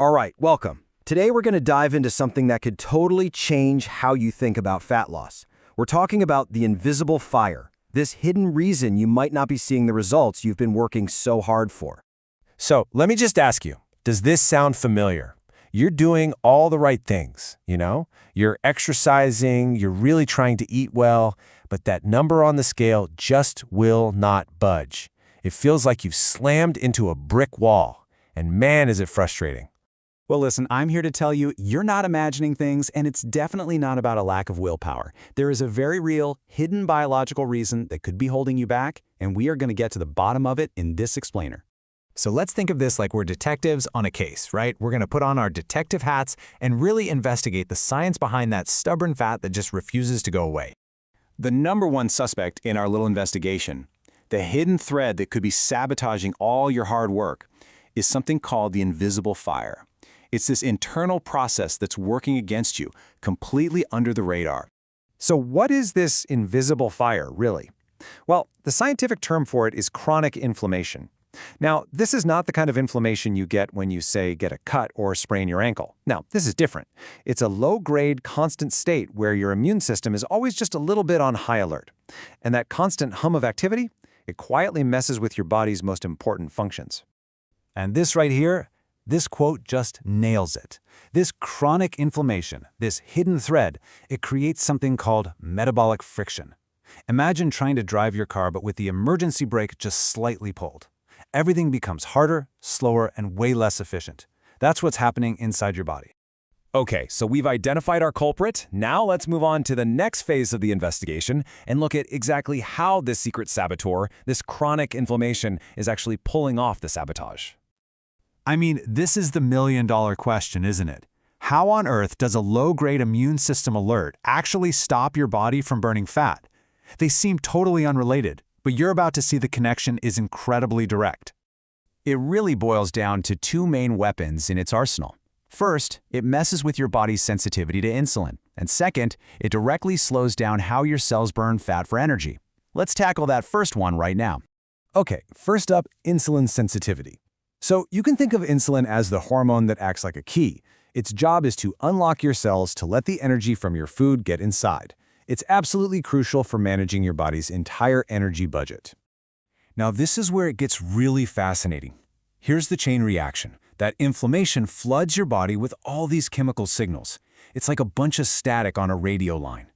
All right, welcome. Today we're going to dive into something that could totally change how you think about fat loss. We're talking about the invisible fire, this hidden reason you might not be seeing the results you've been working so hard for. So let me just ask you, does this sound familiar? You're doing all the right things, You're exercising, you're really trying to eat well, but that number on the scale just will not budge. It feels like you've slammed into a brick wall, and man, is it frustrating. Well, listen, I'm here to tell you, you're not imagining things, and it's definitely not about a lack of willpower. There is a very real, hidden biological reason that could be holding you back, and we are going to get to the bottom of it in this explainer. So let's think of this like we're detectives on a case, right? We're going to put on our detective hats and really investigate the science behind that stubborn fat that just refuses to go away. The number one suspect in our little investigation, the hidden thread that could be sabotaging all your hard work, is something called the invisible fire. It's this internal process that's working against you, completely under the radar. So what is this invisible fire, really? Well, the scientific term for it is chronic inflammation. Now, this is not the kind of inflammation you get when you, say, get a cut or sprain your ankle. Now, this is different. It's a low-grade, constant state where your immune system is always just a little bit on high alert. And that constant hum of activity, it quietly messes with your body's most important functions. And this right here, this quote just nails it. This chronic inflammation, this hidden thread, it creates something called metabolic friction. Imagine trying to drive your car but with the emergency brake just slightly pulled. Everything becomes harder, slower, and way less efficient. That's what's happening inside your body. Okay, so we've identified our culprit. Now let's move on to the next phase of the investigation and look at exactly how this secret saboteur, this chronic inflammation, is actually pulling off the sabotage. I mean, this is the million-dollar question, isn't it? How on earth does a low-grade immune system alert actually stop your body from burning fat? They seem totally unrelated, but you're about to see the connection is incredibly direct. It really boils down to two main weapons in its arsenal. First, it messes with your body's sensitivity to insulin. And second, it directly slows down how your cells burn fat for energy. Let's tackle that first one right now. Okay, first up, insulin sensitivity. So you can think of insulin as the hormone that acts like a key. Its job is to unlock your cells to let the energy from your food get inside. It's absolutely crucial for managing your body's entire energy budget. Now this is where it gets really fascinating. Here's the chain reaction. That inflammation floods your body with all these chemical signals. It's like a bunch of static on a radio line.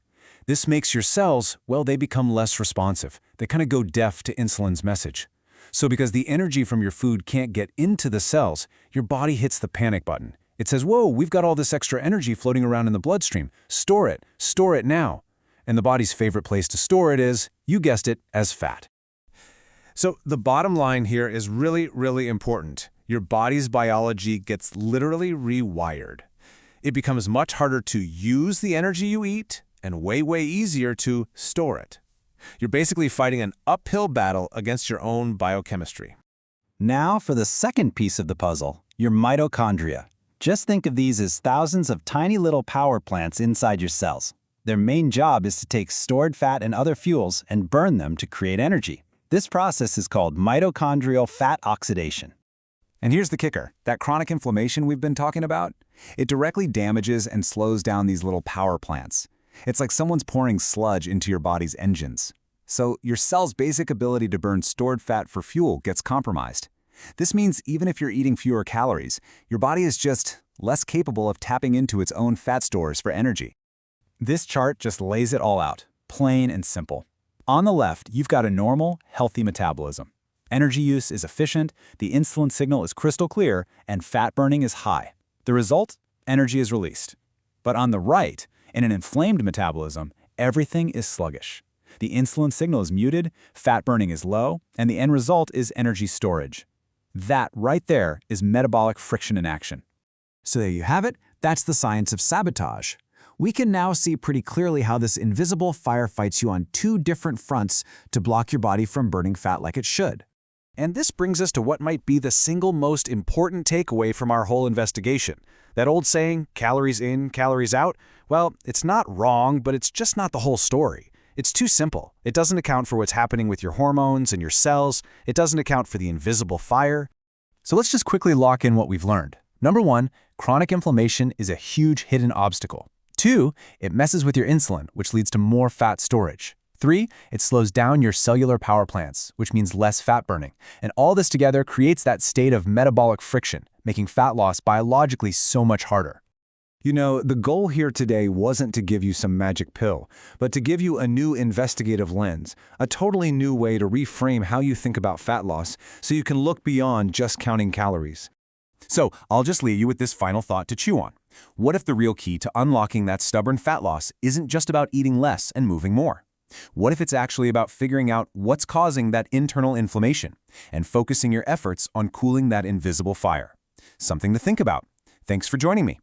This makes your cells, well, they become less responsive. They kind of go deaf to insulin's message. So because the energy from your food can't get into the cells, your body hits the panic button. It says, whoa, we've got all this extra energy floating around in the bloodstream. Store it now. And the body's favorite place to store it is, you guessed it, as fat. So the bottom line here is really, really important. Your body's biology gets literally rewired. It becomes much harder to use the energy you eat and way, way easier to store it. You're basically fighting an uphill battle against your own biochemistry. Now for the second piece of the puzzle, your mitochondria. Just think of these as thousands of tiny little power plants inside your cells. Their main job is to take stored fat and other fuels and burn them to create energy. This process is called mitochondrial fat oxidation. And here's the kicker. That chronic inflammation we've been talking about, it directly damages and slows down these little power plants. It's like someone's pouring sludge into your body's engines. So your cell's basic ability to burn stored fat for fuel gets compromised. This means even if you're eating fewer calories, your body is just less capable of tapping into its own fat stores for energy. This chart just lays it all out, plain and simple. On the left, you've got a normal, healthy metabolism. Energy use is efficient, the insulin signal is crystal clear, and fat burning is high. The result? Energy is released. But on the right, in an inflamed metabolism, everything is sluggish. The insulin signal is muted, fat burning is low, and the end result is energy storage. That right there is metabolic friction in action. So there you have it. That's the science of sabotage. We can now see pretty clearly how this invisible fire fights you on two different fronts to block your body from burning fat like it should. And this brings us to what might be the single most important takeaway from our whole investigation. That old saying, calories in, calories out, well, it's not wrong, but it's just not the whole story. It's too simple. It doesn't account for what's happening with your hormones and your cells. It doesn't account for the invisible fire. So let's just quickly lock in what we've learned. Number 1, chronic inflammation is a huge hidden obstacle. 2, it messes with your insulin, which leads to more fat storage. 3, it slows down your cellular power plants, which means less fat burning. And all this together creates that state of metabolic friction, making fat loss biologically so much harder. You know, the goal here today wasn't to give you some magic pill, but to give you a new investigative lens, a totally new way to reframe how you think about fat loss so you can look beyond just counting calories. So I'll just leave you with this final thought to chew on. What if the real key to unlocking that stubborn fat loss isn't just about eating less and moving more? What if it's actually about figuring out what's causing that internal inflammation and focusing your efforts on cooling that invisible fire? Something to think about. Thanks for joining me.